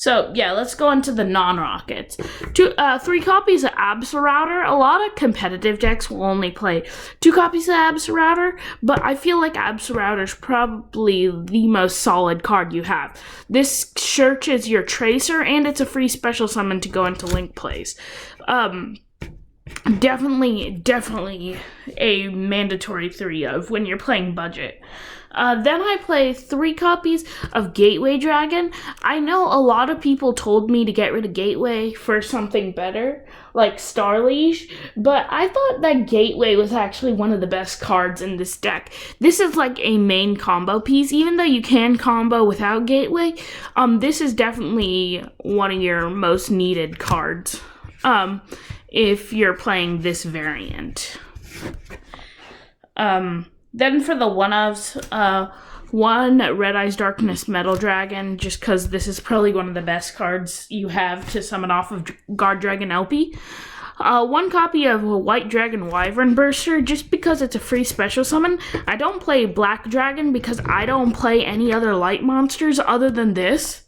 So yeah, let's go into the non-rockets. 3 copies of Absolrouter. A lot of competitive decks will only play 2 copies of Absolrouter, but I feel like Absolrouter is probably the most solid card you have. This searches your Tracer, and it's a free special summon to go into Link plays. Definitely a mandatory 3 of when you're playing budget. Then I play 3 copies of Gateway Dragon. I know a lot of people told me to get rid of Gateway for something better, like Starliege, but I thought that Gateway was actually one of the best cards in this deck. This is like a main combo piece, even though you can combo without Gateway. This is definitely one of your most needed cards. If you're playing this variant. Then for the one-ofs, 1 Red Eyes Darkness Metal Dragon, just because this is probably one of the best cards you have to summon off of Guard Dragon LP. 1 copy of White Dragon Wyvern Burster, just because it's a free special summon. I don't play Black Dragon because I don't play any other light monsters other than this.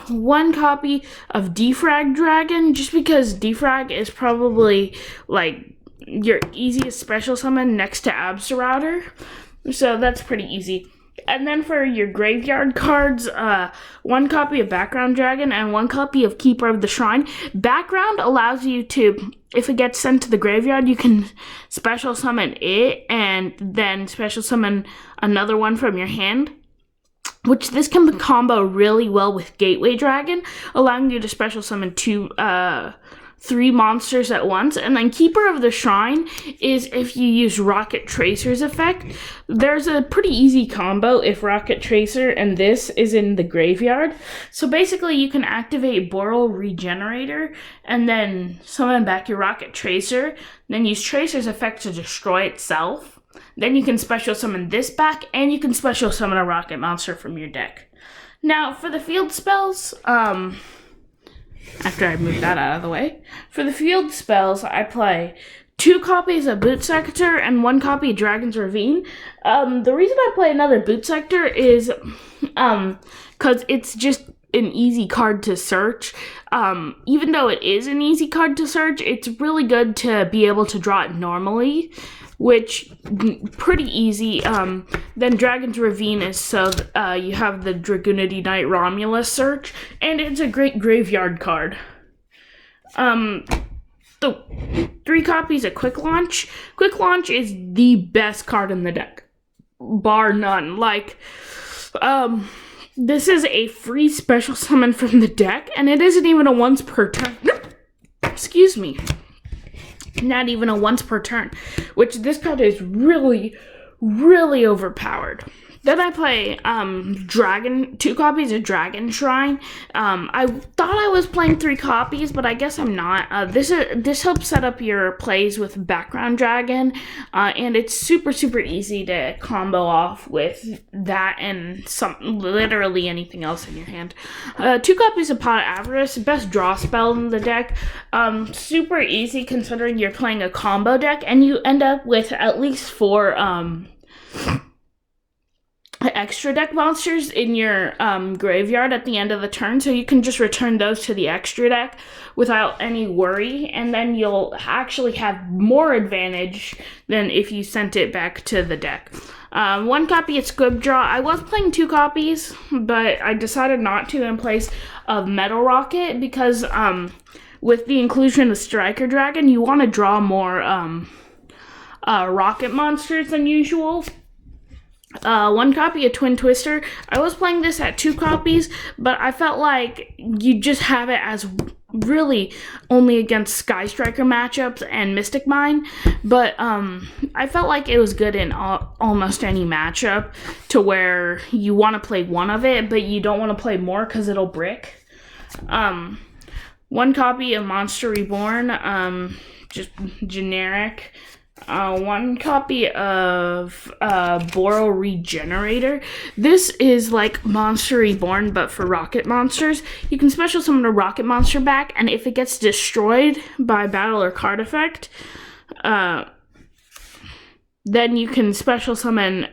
1 copy of Defrag Dragon, just because Defrag is probably like your easiest special summon next to Absolrouter, so that's pretty easy. And then for your graveyard cards, 1 copy of Background Dragon and 1 copy of Keeper of the Shrine. Background allows you to, if it gets sent to the graveyard, you can special summon it and then special summon another one from your hand, which this can combo really well with Gateway Dragon, allowing you to special summon 3 monsters at once. And then Keeper of the Shrine is if you use Rokket Tracer's effect. There's a pretty easy combo if Rokket Tracer and this is in the graveyard. So basically you can activate Boral Regenerator and then summon back your Rokket Tracer, then use Tracer's effect to destroy itself. Then you can special summon this back, and you can special summon a rocket monster from your deck. Now, for the field spells, after I move that out of the way, for the field spells, I play 2 copies of Boot Sector and 1 copy of Dragon's Ravine. The reason I play another Boot Sector is because it's just an easy card to search. Even though it is an easy card to search, it's really good to be able to draw it normally, which pretty easy. Then Dragon's Ravine is so you have the Dragoonity Knight Romulus search, and it's a great graveyard card. 3 copies of Quick Launch. Quick Launch is the best card in the deck, bar none. This is a free special summon from the deck, and it isn't even a once per turn. Excuse me. Not even a once per turn, which this card is really, really overpowered. Then I play 2 copies of Dragon Shrine. I thought I was playing 3 copies, but I guess I'm not. This helps set up your plays with Background Dragon, and it's super, super easy to combo off with that and literally anything else in your hand. 2 copies of Pot of Avarice, best draw spell in the deck. Super easy considering you're playing a combo deck, and you end up with at least 4 extra deck monsters in your graveyard at the end of the turn, so you can just return those to the extra deck without any worry, and then you'll actually have more advantage than if you sent it back to the deck. 1 copy of Squib Draw. I was playing 2 copies, but I decided not to in place of Metal Rocket because with the inclusion of Striker Dragon, you want to draw more rocket monsters than usual. 1 copy of Twin Twister. I was playing this at 2 copies, but I felt like you just have it as really only against Sky Striker matchups and Mystic Mine, but I felt like it was good in almost any matchup to where you want to play 1 of it, but you don't want to play more because it'll brick. 1 copy of Monster Reborn, just generic. 1 copy of Boral Regenerator. This is like Monster Reborn, but for rocket monsters. You can special summon a rocket monster back, and if it gets destroyed by battle or card effect, then you can special summon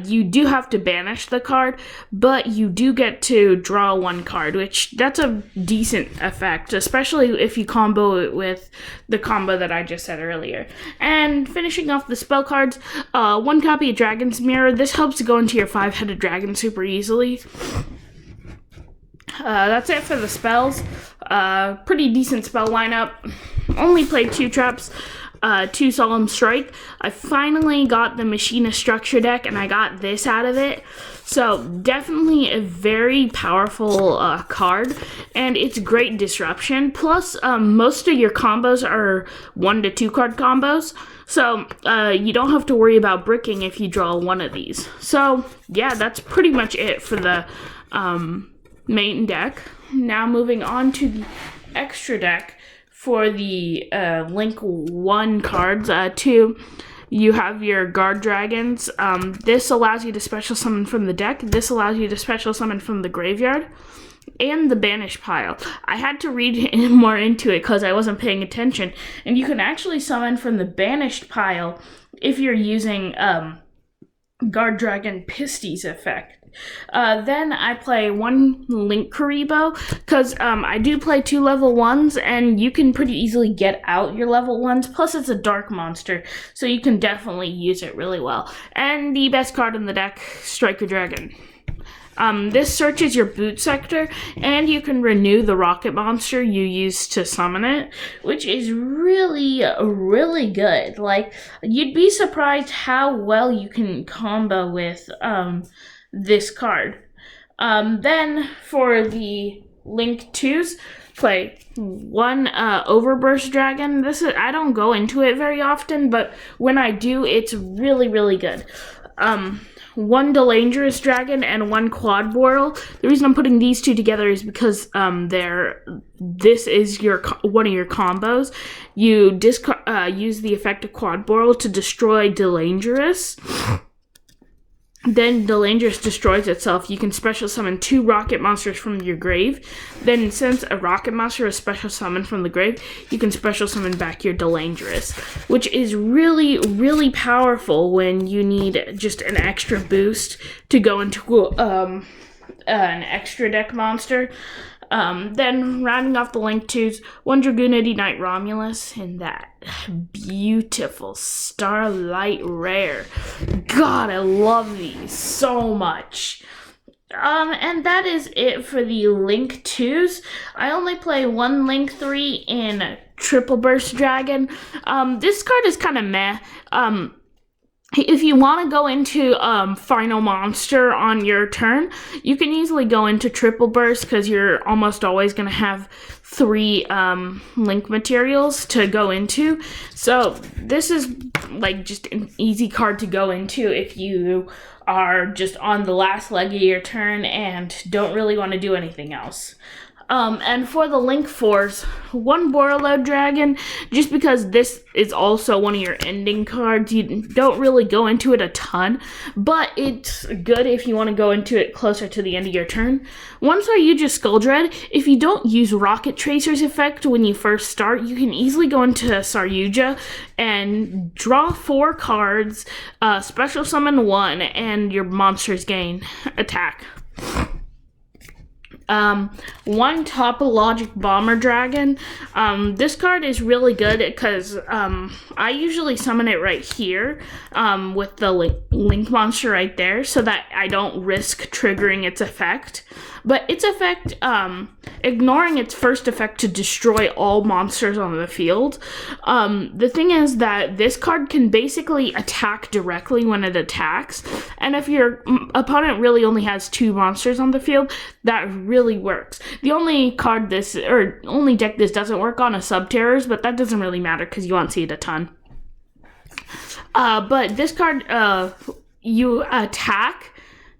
you do have to banish the card, but you do get to draw one card, which that's a decent effect, especially if you combo it with the combo that I just said earlier. And finishing off the spell cards, one copy of Dragon's Mirror. This helps to go into your 5-headed dragon super easily. That's it for the spells. Pretty decent spell lineup. Only played 2 traps. 2 Solemn Strike. I finally got the Machinist Structure deck, and I got this out of it. So definitely a very powerful card, and it's great disruption. Plus, most of your combos are 1 to 2 card combos, so you don't have to worry about bricking if you draw one of these. So yeah, that's pretty much it for the main deck. Now moving on to the extra deck. For the Link 1 cards, 2, you have your Guard Dragons. This allows you to special summon from the deck. This allows you to special summon from the graveyard. And the Banish pile. I had to read more into it because I wasn't paying attention. And you can actually summon from the Banished pile if you're using Guard Dragon Pisty's effect. Then I play 1 Link Karibo, because I do play 2 level 1s, and you can pretty easily get out your level 1s, plus it's a dark monster, so you can definitely use it really well. And the best card in the deck, Striker Dragon. This searches your boot sector, and you can renew the Rokket monster you used to summon it, which is really, really good. Like, you'd be surprised how well you can combo with, this card. Then for the Link 2s, play 1 Overburst Dragon. I don't go into it very often, but when I do, it's really, really good. 1 Delangerous Dragon and 1 Quad Boral. The reason I'm putting these 2 together is because this is one of your combos. You use the effect of Quad Boral to destroy Delangerous. Then Delangerous destroys itself. You can special summon 2 Rokket monsters from your grave. Then since a Rokket monster is special summoned from the grave, you can special summon back your Delangerous, which is really, really powerful when you need just an extra boost to go into an extra deck monster. Then rounding off the Link 2s, 1 Dragoonity Knight Romulus in that beautiful Starlight Rare. God, I love these so much. And that is it for the Link 2s. I only play 1 Link 3 in Triple Burst Dragon. This card is kind of meh. If you want to go into Final Monster on your turn, you can easily go into Triple Burst because you're almost always going to have 3 Link materials to go into. So this is like just an easy card to go into if you are just on the last leg of your turn and don't really want to do anything else. And for the Link 4s, 1 Borreload Dragon, just because this is also one of your ending cards. You don't really go into it a ton, but it's good if you want to go into it closer to the end of your turn. 1 Saryuja Skull Dread, if you don't use Rocket Tracer's effect when you first start, you can easily go into Saryuja and draw 4 cards, special summon 1, and your monsters gain attack. 1 Topologic Bomber Dragon. This card is really good because I usually summon it right here with the Link monster right there so that I don't risk triggering its effect. But its effect, ignoring its first effect to destroy all monsters on the field. The thing is that this card can basically attack directly when it attacks, and if your opponent really only has 2 monsters on the field, that really works. The only deck this doesn't work on is Subterrors, but that doesn't really matter because you won't see it a ton. But this card, you attack.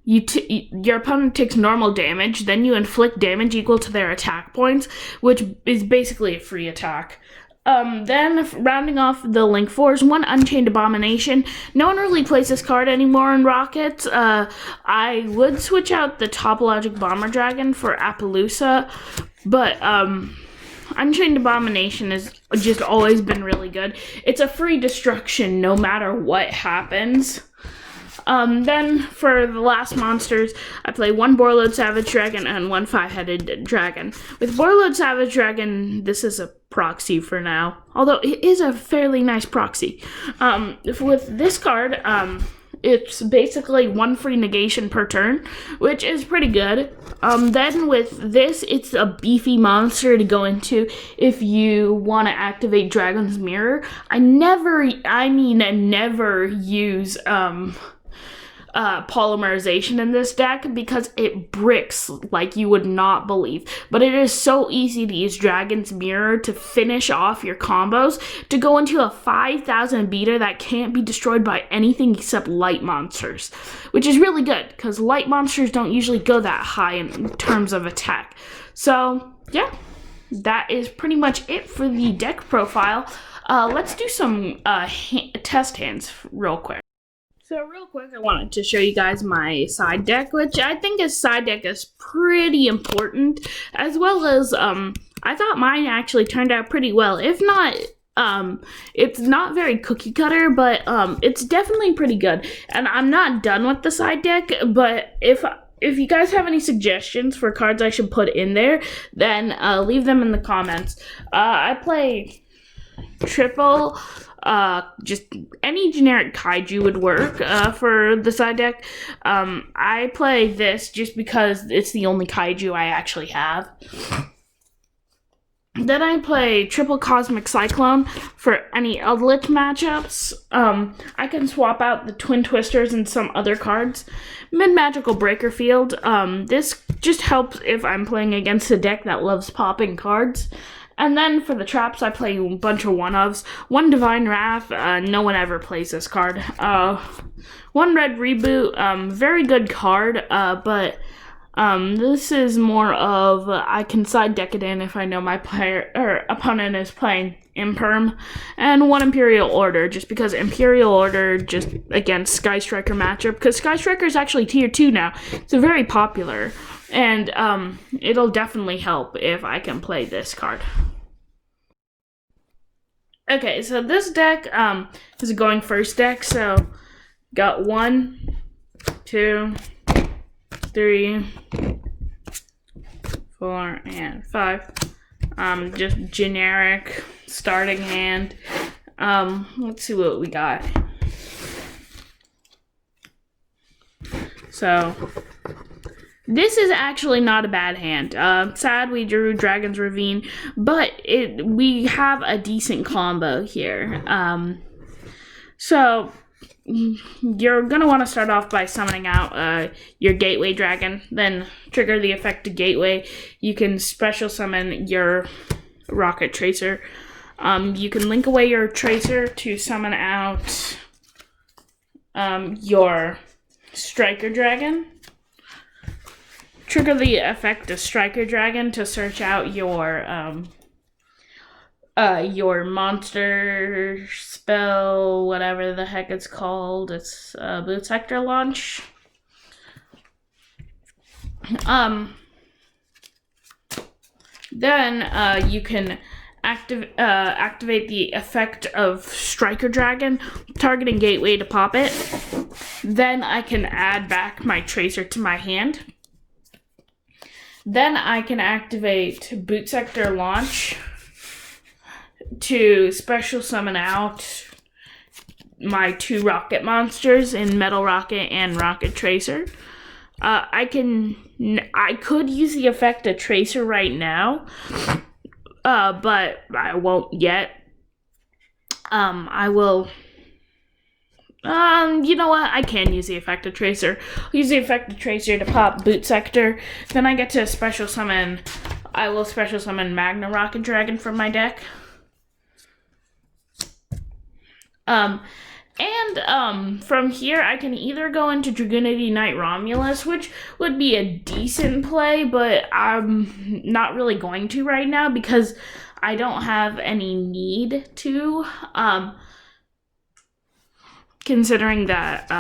Your opponent takes normal damage, then you inflict damage equal to their attack points, which is basically a free attack. Then, rounding off the Link 4s, 1 Unchained Abomination. No one really plays this card anymore in Rockets. I would switch out the Topologic Bomber Dragon for Appaloosa, but Unchained Abomination has just always been really good. It's a free destruction no matter what happens. Then for the last monsters, I play 1 Boarload Savage Dragon and 1 5-headed dragon. With Boarload Savage Dragon, this is a proxy for now, although it is a fairly nice proxy. With this card, it's basically 1 free negation per turn, which is pretty good. Then with this, it's a beefy monster to go into if you want to activate Dragon's Mirror. I never use polymerization in this deck because it bricks like you would not believe. But it is so easy to use Dragon's Mirror to finish off your combos to go into a 5,000 beater that can't be destroyed by anything except light monsters, which is really good because light monsters don't usually go that high in terms of attack. So yeah, that is pretty much it for the deck profile. Let's do some test hands real quick. So real quick, I wanted to show you guys my side deck, which I think is side deck is pretty important, as well as I thought mine actually turned out pretty well. If not, it's not very cookie cutter, but it's definitely pretty good. And I'm not done with the side deck, but if you guys have any suggestions for cards I should put in there, then leave them in the comments. I play triple. Just any generic kaiju would work for the side deck. I play this just because it's the only kaiju I actually have. Then I play triple Cosmic Cyclone for any Eldritch matchups. I can swap out the Twin Twisters and some other cards. Mid-Magical Breaker Field. This just helps if I'm playing against a deck that loves popping cards. And then for the traps, I play a bunch of one-ofs. 1 Divine Wrath, no one ever plays this card. 1 Red Reboot, very good card, but this is more of, I can side deck it in if I know my player or opponent is playing Imperm. And 1 Imperial Order, just because Imperial Order just against Sky Striker matchup, because Sky Striker is actually tier 2 now. It's very popular. And it'll definitely help if I can play this card. Okay, so this deck is a going first deck. So got 1, 2, 3, 4, and 5. Just generic starting hand. Let's see what we got. So this is actually not a bad hand. Sad we drew Dragon's Ravine, but we have a decent combo here. So you're going to want to start off by summoning out your Gateway Dragon, then trigger the effect to Gateway. You can special summon your Rokket Tracer. You can link away your Tracer to summon out your Striker Dragon. Trigger the effect of Striker Dragon to search out your monster spell, whatever the heck it's called. It's Boot Sector Launch. Then you can activate the effect of Striker Dragon, targeting Gateway to pop it. Then I can add back my Tracer to my hand. Then I can activate Boot Sector Launch to special summon out my 2 Rokket monsters in Metal Rokket and Rokket Tracer. I could use the effect of Tracer right now, but I won't yet. I will. You know what? I can use the effect of Tracer. I'll use the effect of Tracer to pop Boot Sector. Then I get to special summon. I will special summon Magna Rokket Dragon from my deck. From here, I can either go into Dragoonity Knight Romulus, which would be a decent play, but I'm not really going to right now because I don't have any need to. Considering that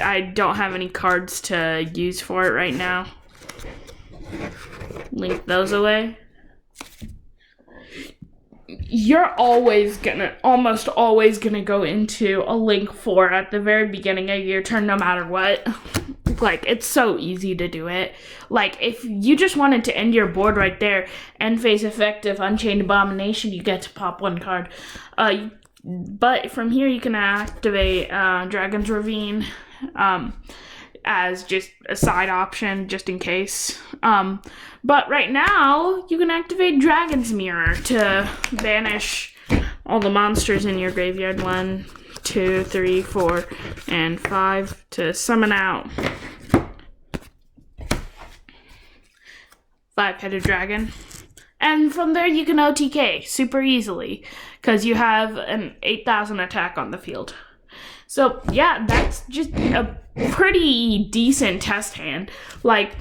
I don't have any cards to use for it right now. Link those away. you're almost always gonna go into a link 4 at the very beginning of your turn, no matter what. Like, it's so easy to do it. Like, if you just wanted to end your board right there, end phase effective Unchained Abomination, you get to pop 1 card. But from here, you can activate Dragon's Ravine as just a side option, just in case. But right now, you can activate Dragon's Mirror to banish all the monsters in your graveyard. 1, 2, 3, 4, and 5 to summon out 5-headed dragon. And from there, you can OTK super easily because you have an 8,000 attack on the field. So yeah, that's just a pretty decent test hand. Like,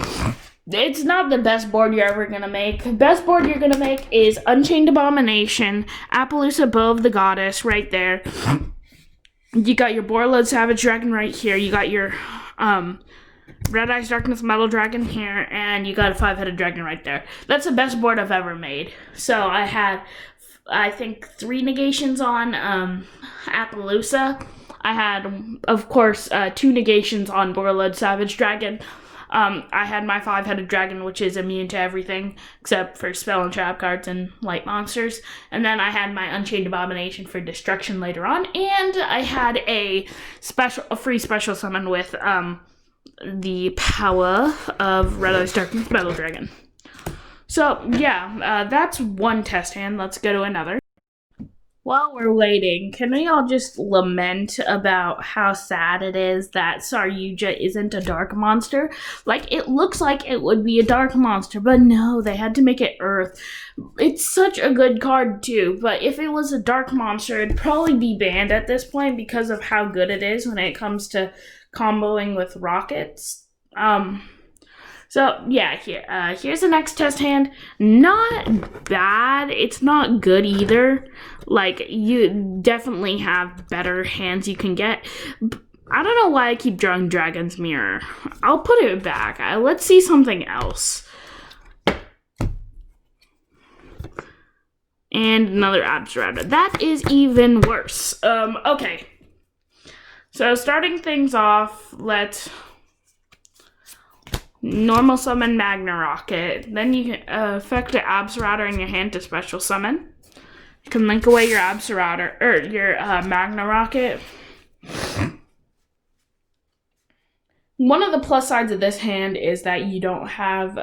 it's not the best board you're ever gonna make. The best board you're gonna make is Unchained Abomination, Appaloosa Bow of the Goddess right there. You got your Borreload Savage Dragon right here. You got your Red Eyes Darkness Metal Dragon here, and you got a 5-headed dragon right there. That's the best board I've ever made. So I had, I think, 3 negations on Appaloosa. I had, of course, 2 negations on Borreload Savage Dragon. I had my 5-headed dragon, which is immune to everything except for spell and trap cards and light monsters. And then I had my Unchained Abomination for destruction later on, and I had a free special summon with the power of Red Eyes Darkness Metal Dragon. So yeah, that's one test hand. Let's go to another. While we're waiting, can we all just lament about how sad it is that Saryuja isn't a dark monster? Like, it looks like it would be a dark monster, but no, they had to make it Earth. It's such a good card, too, but if it was a dark monster, it'd probably be banned at this point because of how good it is when it comes to comboing with rockets. So, yeah, here's the next test hand. Not bad. It's not good either. Like, you definitely have better hands you can get. I don't know why I keep drawing Dragon's Mirror. I'll put it back. Let's see something else. And another Absurata. That is even worse. Okay. So, starting things off, let's normal summon Magna Rokket. Then you can effect an Absurata in your hand to special summon. You can link away your Absurata, or your Magna Rokket. One of the plus sides of this hand is that you don't have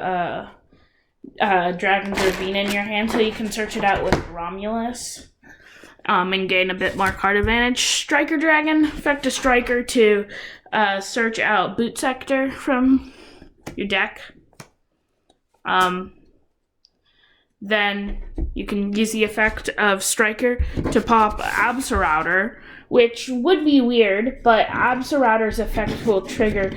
Dragon's Ravine in your hand, so you can search it out with Romulus and gain a bit more card advantage. Striker Dragon, effect a Striker to search out Boot Sector from your deck. Then you can use the effect of Striker to pop Absurata, which would be weird, but Absurata's effect will trigger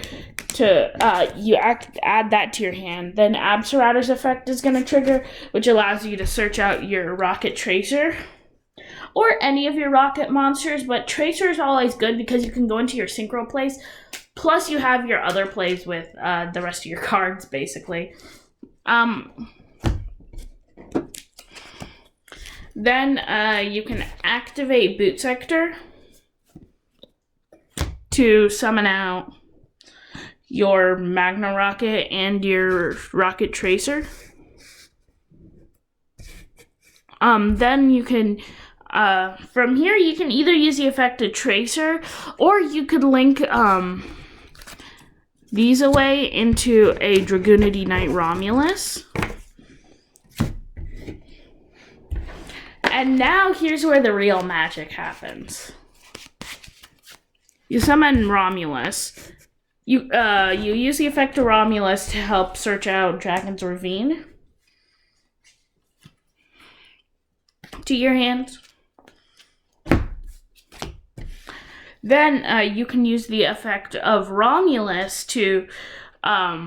to add that to your hand. Then Absurata's effect is going to trigger, which allows you to search out your Rokket Tracer or any of your Rokket monsters, but Tracer is always good because you can go into your synchro plays. Plus, you have your other plays with the rest of your cards, basically. Then you can activate Boot Sector to summon out your Magna Rokket and your Rokket Tracer. Then you can... from here, you can either use the effect of Tracer, or you could link these away into a Dragoonity Knight Romulus. And now here's where the real magic happens. You summon Romulus. You use the effect of Romulus to help search out Dragon's Ravine to your hand. Then you can use the effect of Romulus to, or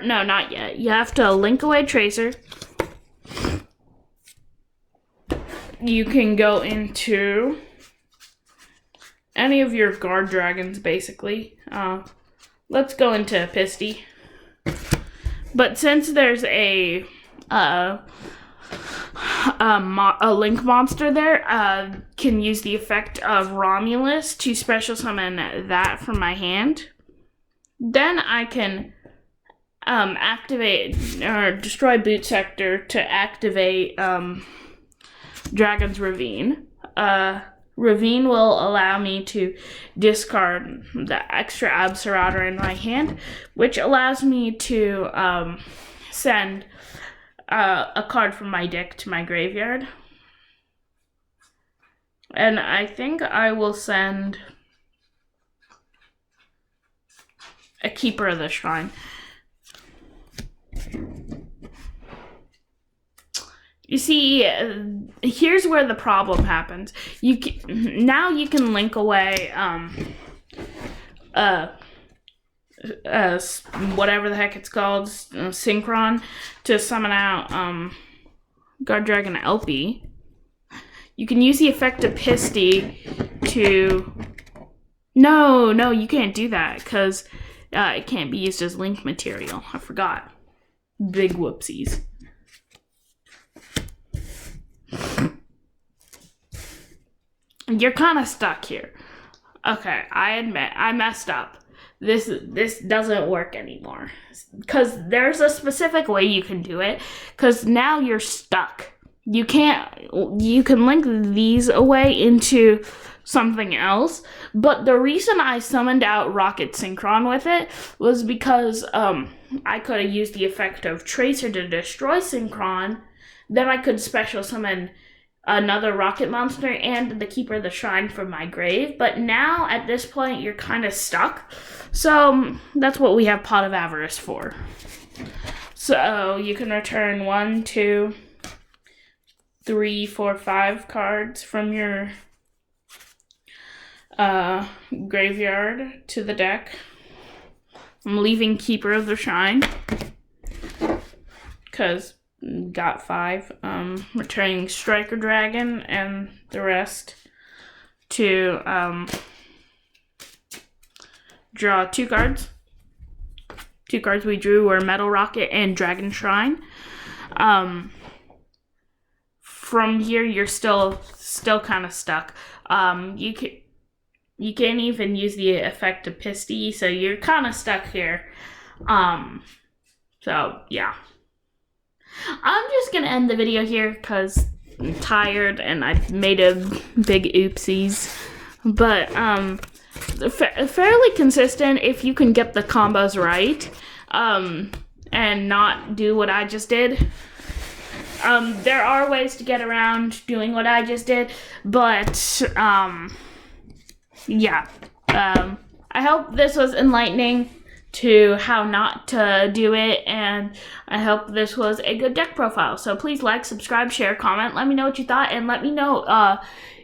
no, not yet. You have to link away Tracer. You can go into any of your guard dragons, basically. Let's go into Pisty. But since there's a a link monster there, can use the effect of Romulus to special summon that from my hand. Then I can activate or destroy Boot Sector to activate Dragon's Ravine. Ravine will allow me to discard the extra Absorautor in my hand, which allows me to send a card from my deck to my graveyard. And I think I will send a Keeper of the Shrine. You see, here's where the problem happens. Now you can link away whatever the heck it's called, Synchron, to summon out Guard Dragon LP. You can use the effect of Pisty to... No, you can't do that, because it can't be used as link material. I forgot. Big whoopsies. You're kind of stuck here. Okay, I admit, I messed up. This doesn't work anymore. Because there's a specific way you can do it. Because now you're stuck. You can link these away into something else. But the reason I summoned out Rokket Synchron with it was because I could have used the effect of Tracer to destroy Synchron. Then I could special summon another Rokket monster and the Keeper of the Shrine from my grave. But now, at this point, you're kind of stuck. So, that's what we have Pot of Avarice for. So, you can return 1, 2, 3, 4, 5 cards from your graveyard to the deck. I'm leaving Keeper of the Shrine, because got 5. Returning Striker Dragon and the rest to draw 2 cards. 2 cards we drew were Metal Rokket and Dragon Shrine. From here, you're still kind of stuck. You can't even use the effect of Pisty, so you're kind of stuck here. So yeah. I'm just gonna end the video here because I'm tired and I've made a big oopsies. But fairly consistent if you can get the combos right, and not do what I just did. There are ways to get around doing what I just did, but yeah. I hope this was enlightening to how not to do it, and I hope this was a good deck profile. So please like, subscribe, share, comment, let me know what you thought, and let me know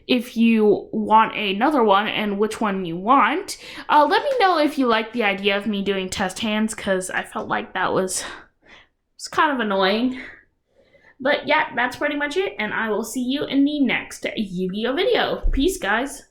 if you want another one and which one you want. Let me know if you like the idea of me doing test hands, because I felt like that was kind of annoying. But yeah, that's pretty much it, and I will see you in the next Yu-Gi-Oh video. Peace, guys.